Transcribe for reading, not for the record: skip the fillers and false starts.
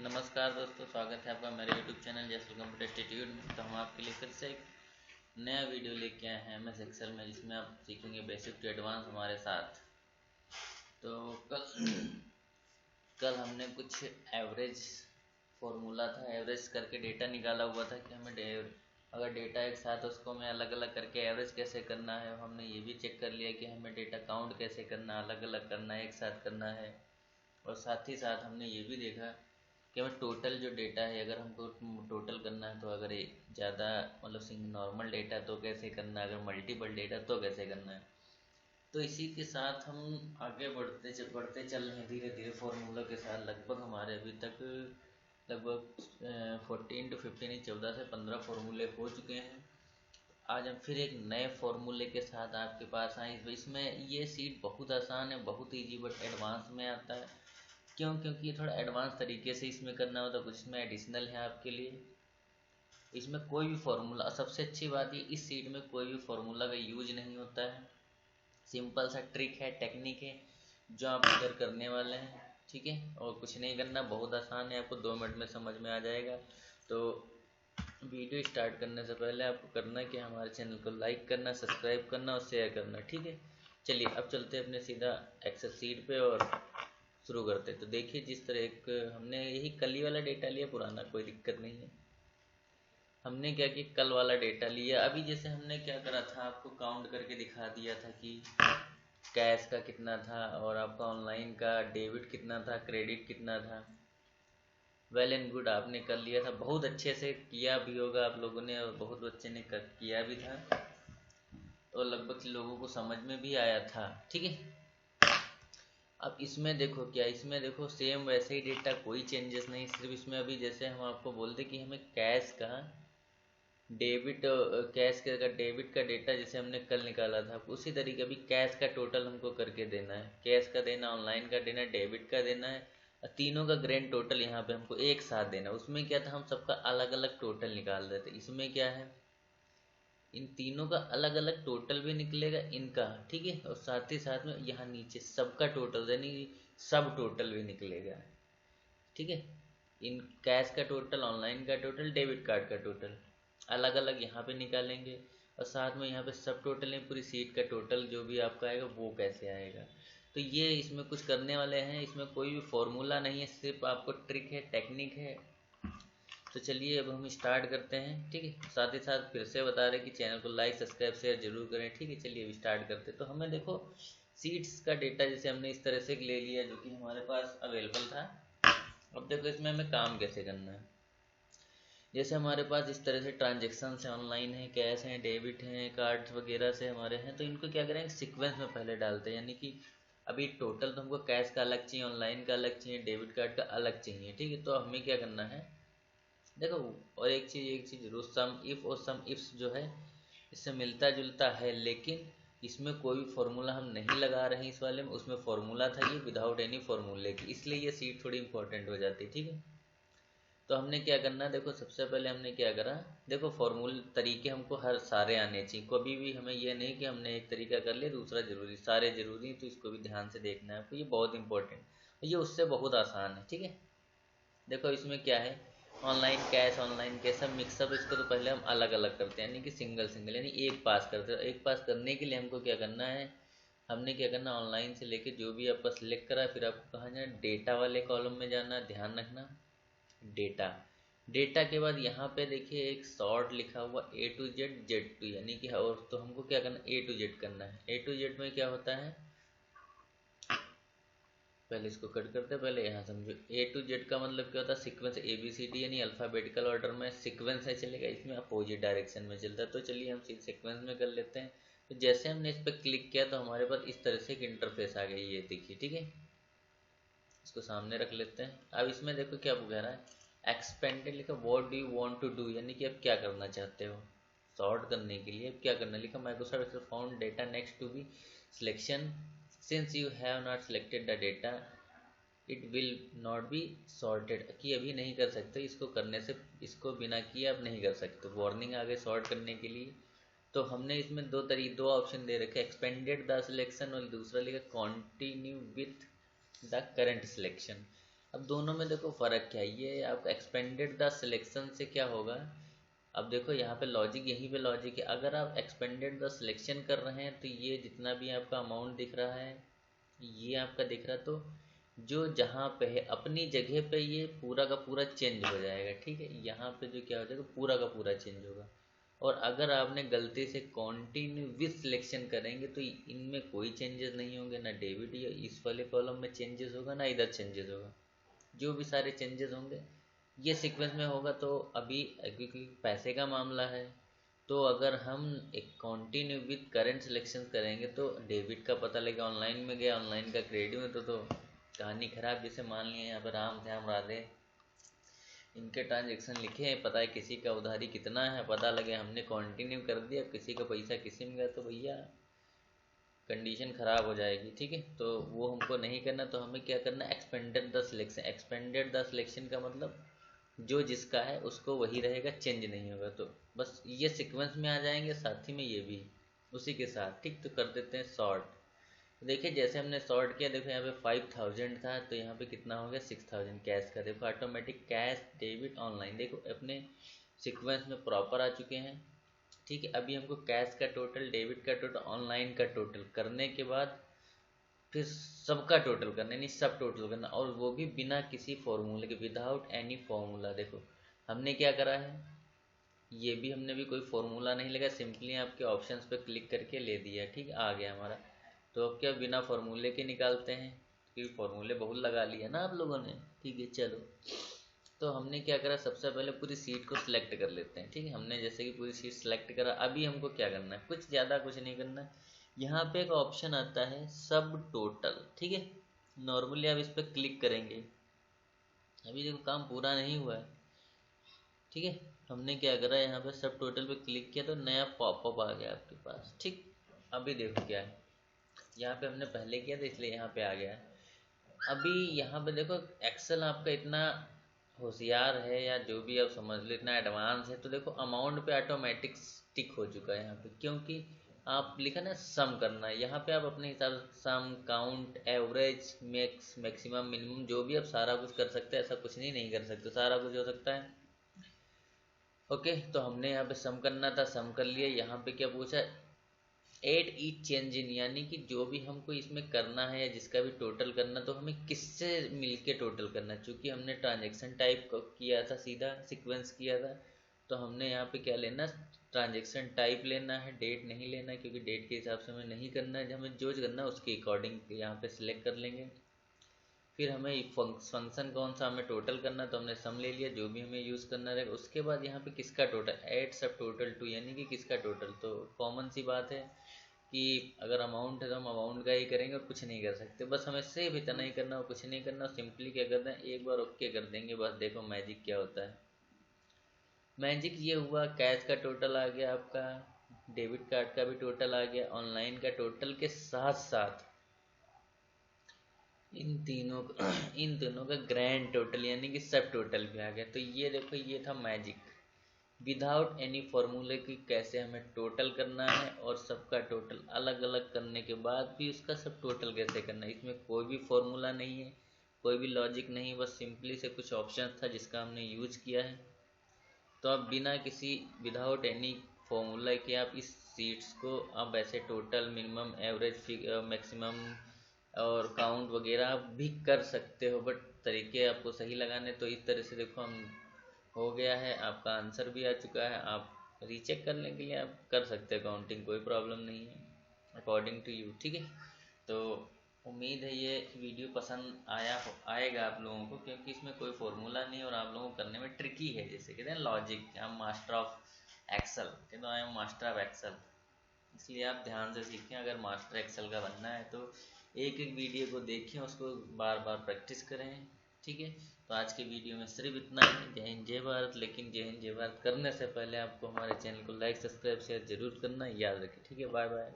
नमस्कार दोस्तों, स्वागत है आपका मेरे YouTube चैनल जैसल कंप्यूटर इंस्टीट्यूट में। तो हम आपके लिए फिर से एक नया वीडियो लेके आए हैं MS एक्सेल में, जिसमें आप सीखेंगे बेसिक टू एडवांस हमारे साथ। तो कल हमने कुछ एवरेज फॉर्मूला था, एवरेज करके डेटा निकाला हुआ था कि हमें अगर डेटा एक साथ उसको हमें अलग अलग करके एवरेज कैसे करना है। हमने ये भी चेक कर लिया कि हमें डेटा काउंट कैसे करना, अलग अलग करना है, एक साथ करना है। और साथ ही साथ हमने ये भी देखा कि हमें टोटल जो डेटा है, अगर हमको टोटल करना है तो अगर ज़्यादा मतलब सिंगल नॉर्मल डेटा तो कैसे करना है, अगर मल्टीपल डेटा तो कैसे करना है। तो इसी के साथ हम आगे बढ़ते चल रहे हैं धीरे धीरे फॉर्मूला के साथ। लगभग हमारे अभी तक लगभग 14 to 15 14 से 15 फार्मूले हो चुके हैं। आज हम फिर एक नए फार्मूले के साथ आपके पास आए। इसमें ये सीट बहुत आसान है, बहुत ईजी, बट एडवांस में आता है। क्योंकि ये थोड़ा एडवांस तरीके से इसमें करना होता है, कुछ इसमें एडिशनल है आपके लिए। इसमें कोई भी फार्मूला, सबसे अच्छी बात ये इस सीट में कोई भी फार्मूला का यूज नहीं होता है। सिंपल सा ट्रिक है, टेक्निक है जो आप इधर करने वाले हैं, ठीक है। और कुछ नहीं करना, बहुत आसान है, आपको 2 मिनट में समझ में आ जाएगा। तो वीडियो स्टार्ट करने से पहले आपको करना है कि हमारे चैनल को लाइक करना, सब्सक्राइब करना और शेयर करना, ठीक है। चलिए अब चलते हैं अपने सीधा एक्सेल सीट पे और शुरू करते हैं। तो देखिए, जिस तरह एक हमने यही कल ही वाला डेटा लिया, पुराना कोई दिक्कत नहीं है। हमने क्या किया, कल वाला डेटा लिया। अभी जैसे हमने क्या करा था, आपको काउंट करके दिखा दिया था कि कैश का कितना था और आपका ऑनलाइन का डेबिट कितना था, क्रेडिट कितना था। वेल एंड गुड, आपने कर लिया था, बहुत अच्छे से किया भी होगा आप लोगों ने, और बहुत बच्चे ने किया भी था, और लगभग लोगों को समझ में भी आया था, ठीक है। अब इसमें देखो, क्या इसमें देखो सेम वैसे ही डेटा, कोई चेंजेस नहीं। सिर्फ इसमें अभी जैसे हम आपको बोलते कि हमें कैश का डेबिट, कैश के अगर डेबिट का डेटा जैसे हमने कल निकाला था, उसी तरीके अभी कैश का टोटल हमको करके देना है। कैश का देना, ऑनलाइन का देना, डेबिट का देना है, और तीनों का ग्रैंड टोटल यहाँ पे हमको एक साथ देना। उसमें क्या था, हम सबका अलग अलग टोटल निकाल रहे थे। इसमें क्या है, इन तीनों का अलग अलग टोटल भी निकलेगा इनका, ठीक है। और साथ ही साथ में यहाँ नीचे सबका टोटल यानी सब टोटल भी निकलेगा, ठीक है। इन कैश का टोटल, ऑनलाइन का टोटल, डेबिट कार्ड का टोटल अलग अलग यहाँ पे निकालेंगे। और साथ में यहाँ पे सब टोटल है, पूरी सीट का टोटल जो भी आपका आएगा वो कैसे आएगा। तो ये इसमें कुछ करने वाले हैं, इसमें कोई भी फॉर्मूला नहीं है, सिर्फ आपको ट्रिक है, टेक्निक है। तो चलिए अब हम स्टार्ट करते हैं, ठीक है। साथ ही साथ फिर से बता रहे कि चैनल को लाइक, सब्सक्राइब, शेयर जरूर करें, ठीक है। चलिए अब स्टार्ट करते हैं। तो हमें देखो सीट्स का डेटा जैसे हमने इस तरह से ले लिया, जो कि हमारे पास अवेलेबल था। अब देखो इसमें हमें काम कैसे करना है। जैसे हमारे पास इस तरह से ट्रांजेक्शन है, ऑनलाइन है, कैश है, डेबिट है, कार्ड्स वगैरह से हमारे हैं। तो इनको क्या करेंगे, सीक्वेंस में पहले डालते हैं। यानी कि अभी टोटल तो हमको कैश का अलग चाहिए, ऑनलाइन का अलग चाहिए, डेबिट कार्ड का अलग चाहिए, ठीक है। तो हमें क्या करना है, देखो, और एक चीज़ जरूर, सम इफ और सम इफ्स जो है इससे मिलता जुलता है, लेकिन इसमें कोई भी फॉर्मूला हम नहीं लगा रहे हैं इस वाले में। उसमें फॉर्मूला था ये विदाउट एनी फॉर्मूले की, इसलिए ये सीट थोड़ी इंपॉर्टेंट हो जाती है, ठीक है। तो हमने क्या करना है, देखो सबसे पहले हमने क्या करा, देखो फॉर्मूल तरीके हमको हर सारे आने चाहिए। कभी भी हमें ये नहीं कि हमने एक तरीका कर लिया दूसरा जरूरी, सारे जरूरी हैं, तो इसको भी ध्यान से देखना है आपको, ये बहुत इंपॉर्टेंट, ये उससे बहुत आसान है, ठीक है। देखो इसमें क्या है, ऑनलाइन कैश, ऑनलाइन कैश सब मिक्सअप, इसको तो पहले हम अलग अलग करते हैं, यानी कि सिंगल सिंगल, यानी एक पास करते हैं। एक पास करने के लिए हमको क्या करना है, हमने क्या करना, ऑनलाइन से लेके जो भी आपका सिलेक्ट करा, फिर आपको कहाँ जाना, डेटा वाले कॉलम में जाना, ध्यान रखना, डेटा। डेटा के बाद यहाँ पे देखिए एक शॉर्ट लिखा हुआ A to Z Z to, यानी कि, और तो हमको क्या करना, A to Z करना है। A to Z में क्या होता है, पहले इसको कट करते हैं, पहले यहाँ समझो। A to Z का मतलब क्या होता है, सीक्वेंस ABCD, यानी अल्फ़ाबेटिकल ऑर्डर में सीक्वेंस है चलेगा, इसमें अपोजिट डायरेक्शन में चलता है। तो चलिए हम सीक्वेंस में कर लेते हैं। तो जैसे हमने इस पर क्लिक किया तो हमारे पास इस तरह से एक इंटरफेस आ गई, ये देखिए, ठीक है। इसको सामने रख लेते हैं। अब इसमें देखो क्या कह रहा है, एक्सपेंडेड लिखा, what do you want to do, यानी कि आप क्या करना चाहते हो। सॉर्ट करने के लिए अब क्या करना, लिखा Microsoft Excel found data next to be selection, since you have not selected the data it will not be sorted, कि अभी नहीं कर सकते इसको, करने से इसको बिना किए आप नहीं कर सकते, वार्निंग आगे सॉर्ट करने के लिए। तो हमने इसमें दो ऑप्शन दे रखे, एक्सपेंडेड द सिलेक्शन, और दूसरा लिखा continue with the current selection. अब दोनों में देखो फ़र्क क्या है, ये आपका एक्सपेंडेड द सिलेक्शन से क्या होगा। अब देखो यहाँ पे लॉजिक, यहीं पे लॉजिक है। अगर आप एक्सपेंडेड द सिलेक्शन कर रहे हैं तो ये जितना भी आपका अमाउंट दिख रहा है, ये आपका दिख रहा है, तो जो जहाँ पे है अपनी जगह पे ये पूरा का पूरा चेंज हो जाएगा। ठीक है, यहाँ पे जो क्या हो जाएगा, पूरा का पूरा चेंज होगा। और अगर आपने गलती से कंटिन्यू विथ सिलेक्शन करेंगे तो इनमें कोई चेंजेस नहीं होंगे, ना डेबिट या इस वाले कॉलम में चेंजेस होगा, ना इधर चेंजेस होगा। जो भी सारे चेंजेस होंगे ये सीक्वेंस में होगा। तो अभी क्योंकि पैसे का मामला है, तो अगर हम एक कंटिन्यू विद करेंट सिलेक्शन करेंगे तो डेबिट का पता लगे, ऑनलाइन में गया, ऑनलाइन का क्रेडिट में, तो कहानी खराब। जैसे मान लिया यहाँ पर राम श्याम राधे, इनके ट्रांजेक्शन लिखे हैं, पता है किसी का उधारी कितना है, पता लगे हमने कंटिन्यू कर दिया, किसी का पैसा किसी में गया, तो भैया कंडीशन ख़राब हो जाएगी। ठीक है, तो वो हमको नहीं करना। तो हमें क्या करना है, expanded the selection. Expanded the selection का मतलब जो जिसका है उसको वही रहेगा, चेंज नहीं होगा। तो बस ये सीक्वेंस में आ जाएंगे, साथ ही में ये भी उसी के साथ। ठीक, तो कर देते हैं सॉर्ट। तो देखिए जैसे हमने सॉर्ट किया, देखो यहाँ पे 5000 था तो यहाँ पे कितना हो गया 6000 कैश का। देखो ऑटोमेटिक कैश डेबिट ऑनलाइन, देखो अपने सीक्वेंस में प्रॉपर आ चुके हैं। ठीक है, अभी हमको कैश का टोटल, डेबिट का टोटल, ऑनलाइन का टोटल करने के बाद फिर सबका टोटल करना, यानी सब टोटल करना, और वो भी बिना किसी फॉर्मूले के, विदाउट एनी फॉर्मूला। देखो हमने क्या करा है, ये भी हमने भी कोई फॉर्मूला नहीं लगा, सिंपली आपके ऑप्शंस पे क्लिक करके ले दिया। ठीक, आ गया हमारा। तो अब क्या बिना फॉर्मूले के निकालते हैं, क्योंकि फॉर्मूले बहुत लगा लिया ना आप लोगों ने। ठीक है, चलो। तो हमने क्या करा, सबसे पहले पूरी सीट को सिलेक्ट कर लेते हैं। ठीक है, हमने जैसे कि पूरी सीट सिलेक्ट करा, अभी हमको क्या करना है, कुछ ज़्यादा कुछ नहीं करना है। यहाँ पे एक ऑप्शन आता है सब टोटल। ठीक है, नॉर्मली आप इस पर क्लिक करेंगे, अभी देखो काम पूरा नहीं हुआ है। ठीक है, हमने क्या करा, यहाँ पे सब टोटल पे क्लिक किया तो नया पॉपअप आ गया आपके पास। ठीक, अभी देखो क्या है, यहाँ पे हमने पहले किया था इसलिए यहाँ पे आ गया है। अभी यहाँ पे देखो एक्सेल आपका इतना होशियार है, या जो भी आप समझ लो, इतना एडवांस है। तो देखो अमाउंट पे ऑटोमेटिक टिक हो चुका है यहाँ पे, क्योंकि आप लिखा ना सम करना है। यहाँ पे आप अपने हिसाब से सम, काउंट, एवरेज, मैक्सिमम, मिनिमम, जो भी आप सारा कुछ कर सकते हैं। ऐसा कुछ नहीं कर सकते, सारा कुछ हो सकता है। ओके, तो हमने यहाँ पे सम करना था, सम कर लिया। यहाँ पे क्या पूछा, एड ईच चेंज इन, यानी कि जो भी हमको इसमें करना है या जिसका भी टोटल करना, तो हमें किससे मिलके टोटल करना है। चूँकि हमने ट्रांजेक्शन टाइप किया था, सीधा सीक्वेंस किया था, तो हमने यहाँ पे क्या लेना, ट्रांजेक्शन टाइप लेना है, डेट नहीं लेना है, क्योंकि डेट के हिसाब से हमें नहीं करना है। हमें जो करना है उसके अकॉर्डिंग यहाँ पे सिलेक्ट कर लेंगे। फिर हमें फंक्शन कौन सा हमें टोटल करना, तो हमने सम ले लिया, जो भी हमें यूज़ करना रहेगा। उसके बाद यहाँ पे किसका टोटल, ऐड सब टोटल टू, यानी कि किसका टोटल। तो कॉमन सी बात है कि अगर अमाउंट है तो हम अमाउंट का ही करेंगे और कुछ नहीं कर सकते। बस हमें सेव इतना ही करना और कुछ नहीं करना। सिंपली क्या करना है, एक बार ओके कर देंगे, बस देखो मैजिक क्या होता है। मैजिक ये हुआ, कैश का टोटल आ गया आपका, डेबिट कार्ड का भी टोटल आ गया, ऑनलाइन का टोटल के साथ साथ इन तीनों का ग्रैंड टोटल, यानी कि सब टोटल भी आ गया। तो ये देखो, ये था मैजिक, विदाउट एनी फॉर्मूले की कैसे हमें टोटल करना है, और सबका टोटल अलग अलग करने के बाद भी उसका सब टोटल कैसे करना है। इसमें कोई भी फॉर्मूला नहीं है, कोई भी लॉजिक नहीं, बस सिंपली से कुछ ऑप्शन था जिसका हमने यूज किया है। तो आप बिना किसी, विदाउट एनी फॉर्मूला के आप इस सीट्स को आप ऐसे टोटल, मिनिमम, एवरेज, मैक्सिमम और काउंट वगैरह आप भी कर सकते हो, बट तरीके आपको सही लगाने। तो इस तरह से देखो हम हो गया है, आपका आंसर भी आ चुका है। आप रीचेक करने के लिए आप कर सकते हैं काउंटिंग, कोई प्रॉब्लम नहीं है, अकॉर्डिंग टू यू। ठीक है, तो उम्मीद है ये वीडियो पसंद आएगा आप लोगों को, क्योंकि इसमें कोई फॉर्मूला नहीं है और आप लोगों को करने में ट्रिकी है। जैसे कहते हैं logic, I am master of Excel, कहते हैं I am master of Excel, इसलिए आप ध्यान से सीखें। अगर मास्टर एक्सेल का बनना है तो एक एक वीडियो को देखें, उसको बार बार प्रैक्टिस करें। ठीक है, तो आज के वीडियो में सिर्फ इतना ही। जय हिंद जय भारत। लेकिन जय हिंद जय भारत करने से पहले आपको हमारे चैनल को लाइक, सब्सक्राइब, शेयर जरूर करना याद रखें। ठीक है, बाय बाय।